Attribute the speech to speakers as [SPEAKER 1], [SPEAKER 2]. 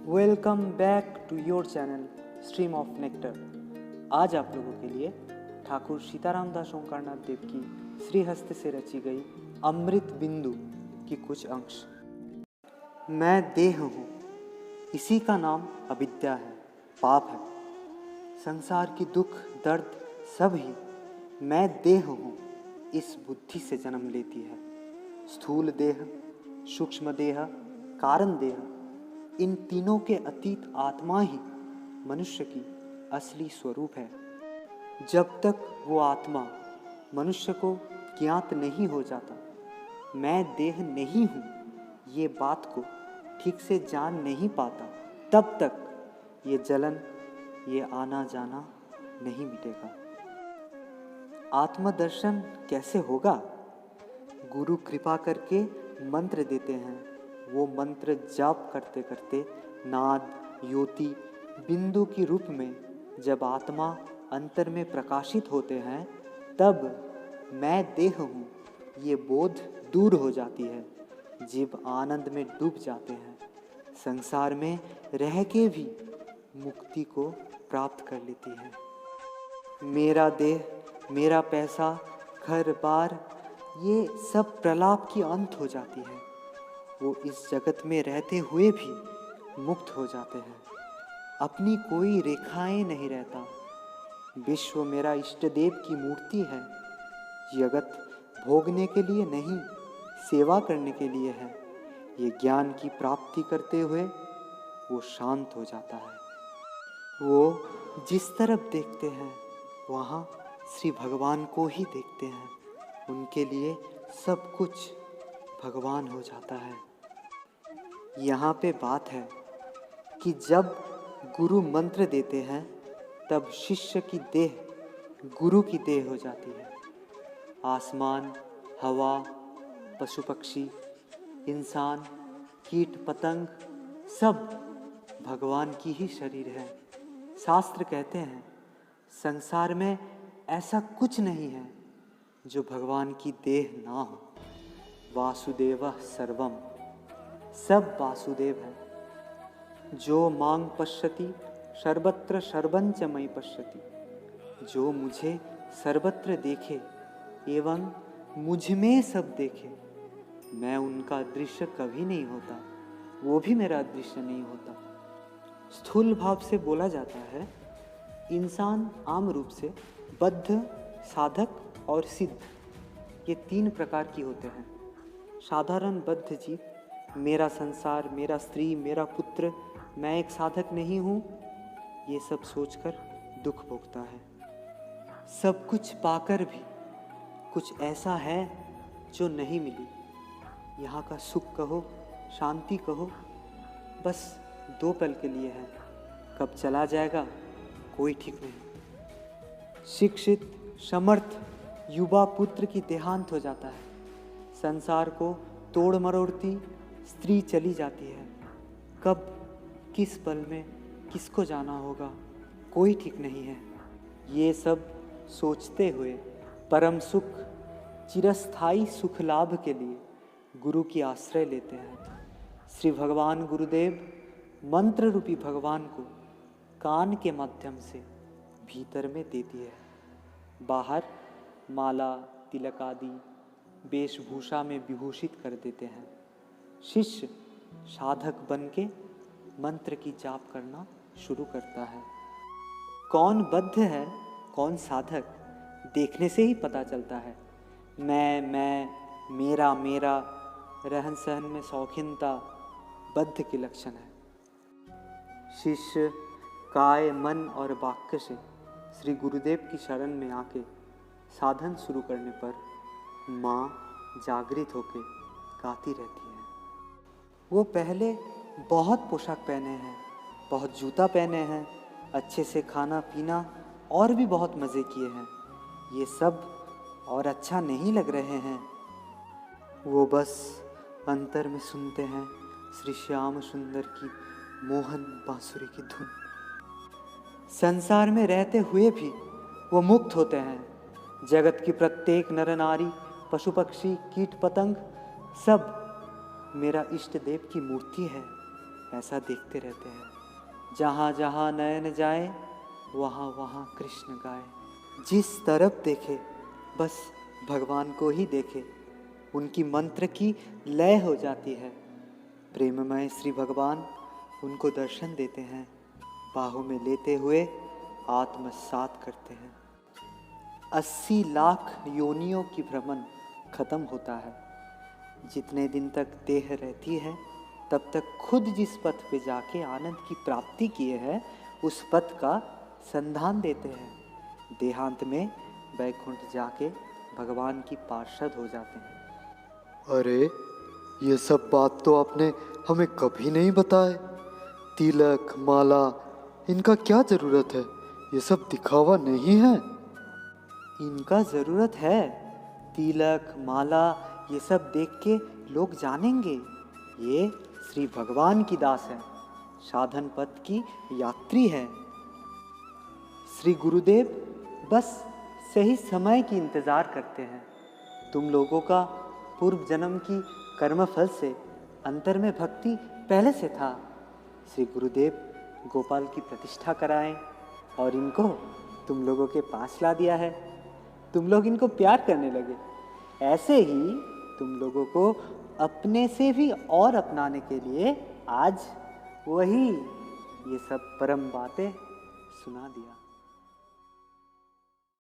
[SPEAKER 1] Welcome back to your channel stream of nectar. आज आप लोगों के लिए ठाकुर सीताराम दास ओंकारनाथ देव की श्रीहस्त से रची गई अमृत बिंदु की कुछ अंश। मैं देह हूँ, इसी का नाम अविद्या है, पाप है। संसार की दुख दर्द सब ही मैं देह हूँ इस बुद्धि से जन्म लेती है। स्थूल देह, सूक्ष्म देह, कारण देह, इन तीनों के अतीत आत्मा ही मनुष्य की असली स्वरूप है। जब तक वो आत्मा मनुष्य को ज्ञात नहीं हो जाता, मैं देह नहीं हूँ ये बात को ठीक से जान नहीं पाता, तब तक ये जलन, ये आना जाना नहीं मिटेगा। आत्मदर्शन कैसे होगा? गुरु कृपा करके मंत्र देते हैं। वो मंत्र जाप करते करते नाद, ज्योति, बिंदु की रूप में जब आत्मा अंतर में प्रकाशित होते हैं, तब मैं देह हूँ ये बोध दूर हो जाती है। जीव आनंद में डूब जाते हैं, संसार में रह के भी मुक्ति को प्राप्त कर लेती है। मेरा देह, मेरा पैसा, घर बार, ये सब प्रलाप की अंत हो जाती है। वो इस जगत में रहते हुए भी मुक्त हो जाते हैं। अपनी कोई रेखाएं नहीं रहता। विश्व मेरा इष्ट देव की मूर्ति है। जगत भोगने के लिए नहीं, सेवा करने के लिए है। ये ज्ञान की प्राप्ति करते हुए वो शांत हो जाता है। वो जिस तरफ देखते हैं वहाँ श्री भगवान को ही देखते हैं। उनके लिए सब कुछ भगवान हो जाता है। यहाँ पे बात है कि जब गुरु मंत्र देते हैं तब शिष्य की देह गुरु की देह हो जाती है। आसमान, हवा, पशु पक्षी, इंसान, कीट पतंग सब भगवान की ही शरीर है। शास्त्र कहते हैं संसार में ऐसा कुछ नहीं है जो भगवान की देह ना हो। वासुदेव सर्वम, सब वासुदेव है। जो मांग पश्यति सर्वत्र सर्वंच मयि पश्यति। जो मुझे सर्वत्र देखे एवं मुझ में सब देखे, मैं उनका दृश्य कभी नहीं होता, वो भी मेरा दृश्य नहीं होता। स्थूल भाव से बोला जाता है, इंसान आम रूप से बद्ध, साधक और सिद्ध, ये तीन प्रकार की होते हैं। साधारण बद्ध जीव मेरा संसार, मेरा स्त्री, मेरा पुत्र, मैं एक साधक नहीं हूँ, ये सब सोचकर दुख भोगता है। सब कुछ पाकर भी कुछ ऐसा है जो नहीं मिली। यहाँ का सुख कहो, शांति कहो, बस 2 पल के लिए है, कब चला जाएगा कोई ठीक नहीं। शिक्षित समर्थ युवा पुत्र की देहांत हो जाता है। संसार को तोड़ मरोड़ती स्त्री चली जाती है। कब किस पल में किसको जाना होगा कोई ठीक नहीं है। ये सब सोचते हुए परम सुख, चिरस्थायी सुख लाभ के लिए गुरु की आश्रय लेते हैं। श्री भगवान गुरुदेव मंत्र रूपी भगवान को कान के माध्यम से भीतर में देती है। बाहर माला, तिलक आदि वेशभूषा में विभूषित कर देते हैं। शिष्य साधक बन के मंत्र की जाप करना शुरू करता है। कौन बद्ध है, कौन साधक, देखने से ही पता चलता है। मैं, मेरा, मेरा, रहन सहन में शौकीनता बद्ध के लक्षण है। शिष्य काय, मन और वाक्य से श्री गुरुदेव की शरण में आके साधन शुरू करने पर माँ जागृत होके गाती रहती है। वो पहले बहुत पोशाक पहने हैं, बहुत जूता पहने हैं, अच्छे से खाना पीना और भी बहुत मज़े किए हैं। ये सब और अच्छा नहीं लग रहे हैं। वो बस अंतर में सुनते हैं श्री श्याम सुंदर की मोहन बांसुरी की धुन। संसार में रहते हुए भी वो मुक्त होते हैं। जगत की प्रत्येक नर नारी, पशु पक्षी, कीट पतंग सब मेरा इष्ट देव की मूर्ति है। ऐसा देखते रहते हैं। जहाँ जहाँ नयन जाए वहाँ वहाँ कृष्ण गाए। जिस तरफ देखे बस भगवान को ही देखे। उनकी मंत्र की लय हो जाती है। प्रेममय श्री भगवान उनको दर्शन देते हैं, बाहों में लेते हुए आत्मसात करते हैं। 80 लाख योनियों की भ्रमण खत्म होता है। जितने दिन तक देह रहती है तब तक खुद जिस पथ पे जाके आनंद की प्राप्ति किए हैं उस पथ का संधान देते हैं। देहांत में वैकुंठ जाके भगवान की पार्षद हो जाते हैं।
[SPEAKER 2] अरे ये सब बात तो आपने हमें कभी नहीं बताए। तिलक माला इनका क्या जरूरत है? ये सब दिखावा नहीं है?
[SPEAKER 1] इनका ज़रूरत है। तिलक माला ये सब देख के लोग जानेंगे ये श्री भगवान की दास है, साधन पथ की यात्री है। श्री गुरुदेव बस सही समय की इंतज़ार करते हैं। तुम लोगों का पूर्व जन्म की कर्मफल से अंतर में भक्ति पहले से था। श्री गुरुदेव गोपाल की प्रतिष्ठा कराएं और इनको तुम लोगों के पास ला दिया है। तुम लोग इनको प्यार करने लगे। ऐसे ही तुम लोगों को अपने से भी और अपनाने के लिए आज वही ये सब परम बातें सुना दिया।